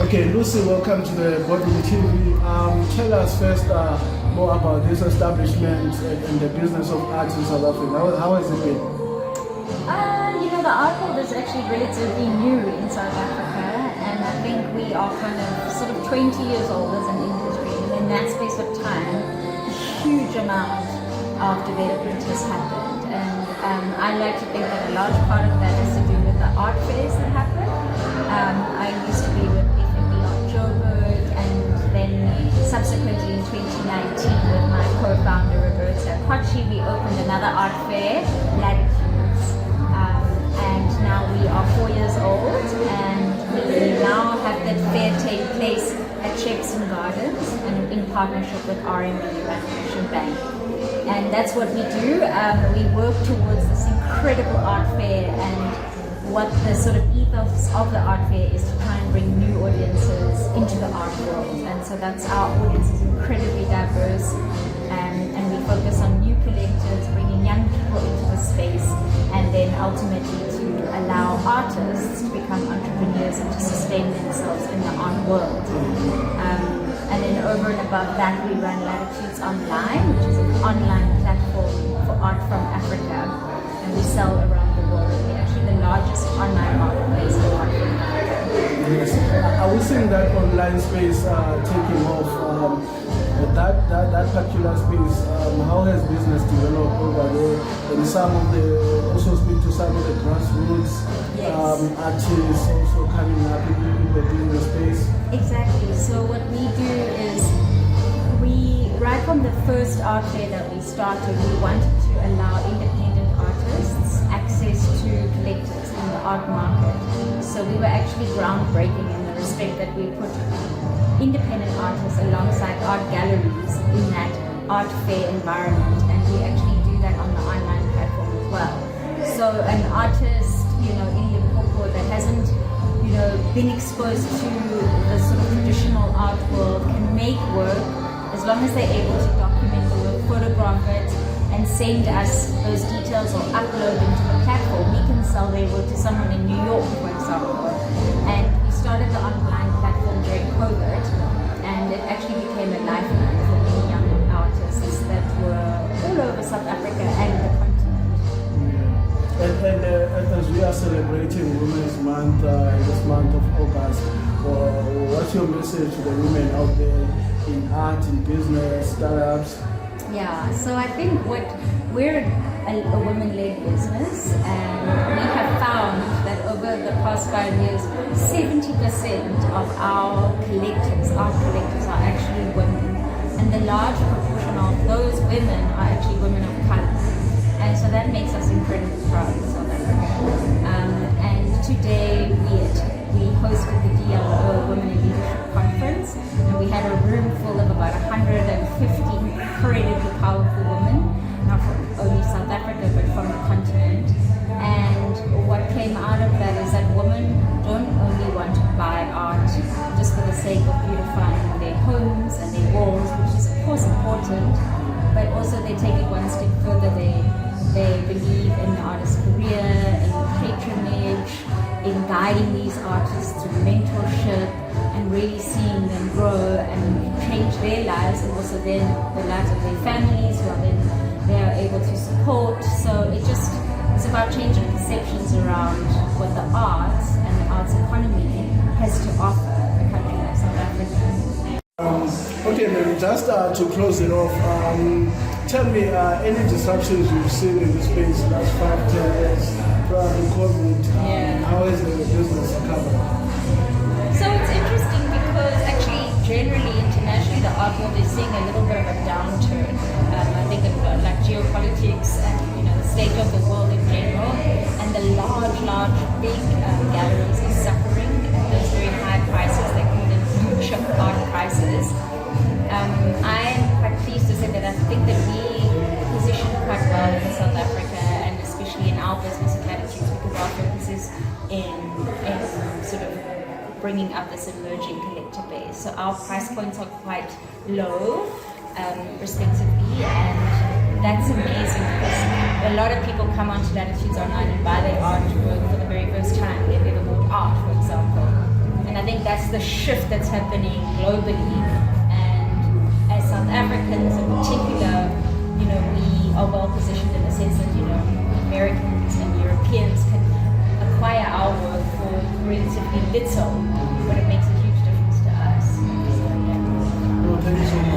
Okay, Lucy, welcome to the Boardroom TV. Tell us first more about this establishment and the business of art in South Africa. How has it been? The art world is actually relatively new in South Africa, and I think we are kind of sort of 20 years old as an industry, and in that space of time, a huge amount of development has happened, and I like to think that a large part of that has to do with the art fairs that happen. I used to be with Joburg, and then subsequently in 2019 with my co-founder Roberta Kochi, we opened another art fair, Latitudes, and now we are 4 years old, and we now have that fair take place at Shepson Gardens and in partnership with RMB Recognition Bank. And that's what we do. We work towards this incredible art fair, and what the sort of ethos of the art fair is to try and bring new audiences into the art world. And so that's our audience is incredibly diverse, and we focus on new collectors, bringing young people into the space, and then ultimately to allow artists to become entrepreneurs and to sustain themselves in the art world. And then over and above that, we run Latitudes Online, which is an online platform for art from Africa, and we sell around the world. We're actually the largest online marketplace for art from Africa. Yes. Are we seeing that online space taking off? That particular space, how has business developed over there? And also speak to some of the grassroots artists also coming up in the business space. Exactly. So what we do is right from the first art fair that we started, we wanted to allow independent artists access to collectors in the art market. So we were actually groundbreaking in the respect that we put independent artists alongside art galleries in that art fair environment, and we actually do that on the online platform as well. So an artist, in Limpopo that hasn't, been exposed to the sort of traditional art world can make work as long as they're able to document the work, photograph it, and send us those details or upload into the platform. We can sell their work to someone in New York, for example. And we started the online platform during COVID, and it actually became a lifeline for many young artists that were all over South Africa and the continent. And as we are celebrating Women's Month, this month of August, what's your message to the women out there in art, in business, startups? Yeah, so I think we're a women-led business, and we have found that over the past 5 years, 70% of our art collectors are actually women, and the large proportion of those women are actually women of color, and so that makes us incredibly proud in South Africa. And today we hosted the DLO Women in Leadership Conference, and we had a room full of about 150 incredibly powerful women, not from only South Africa but from the continent. And what came out of that is that women don't only want to buy art just for the sake of beautifying their homes and their walls, which is of course important, but also they take it one step further. They believe in the artist's career, in patronage, in guiding these artists through mentorship and really seeing them grow and change their lives, and also then the lives of their families who are then they are able to support. So it's about changing perceptions around what the arts and the arts economy has to offer a country like South Africa. Okay, then just to close it off, tell me any disruptions you've seen in this space the last 5-10 years from COVID. How has the business recovered? So it's interesting because actually generally internationally the art world is seeing a little bit of a downturn. I think like geopolitics and the state of the world in general, and the large big galleries are suffering at those very high prices. They call them blue chip art prices. I'm quite pleased to say that I think that we position quite well in South Africa, and especially in our business at Latitudes, because our focus is in sort of bringing up this emerging collector base. So our price points are quite low, respectively, and that's amazing because a lot of people come onto Latitudes Online and buy their artwork for the very first time. They've never bought art, for example. And I think that's the shift that's happening globally. And as South Africans in particular, you know, we are well positioned in the sense that, you know, Americans and Europeans can acquire our work for relatively little, but it makes a huge difference to us. So, yeah. Well, thank you so much.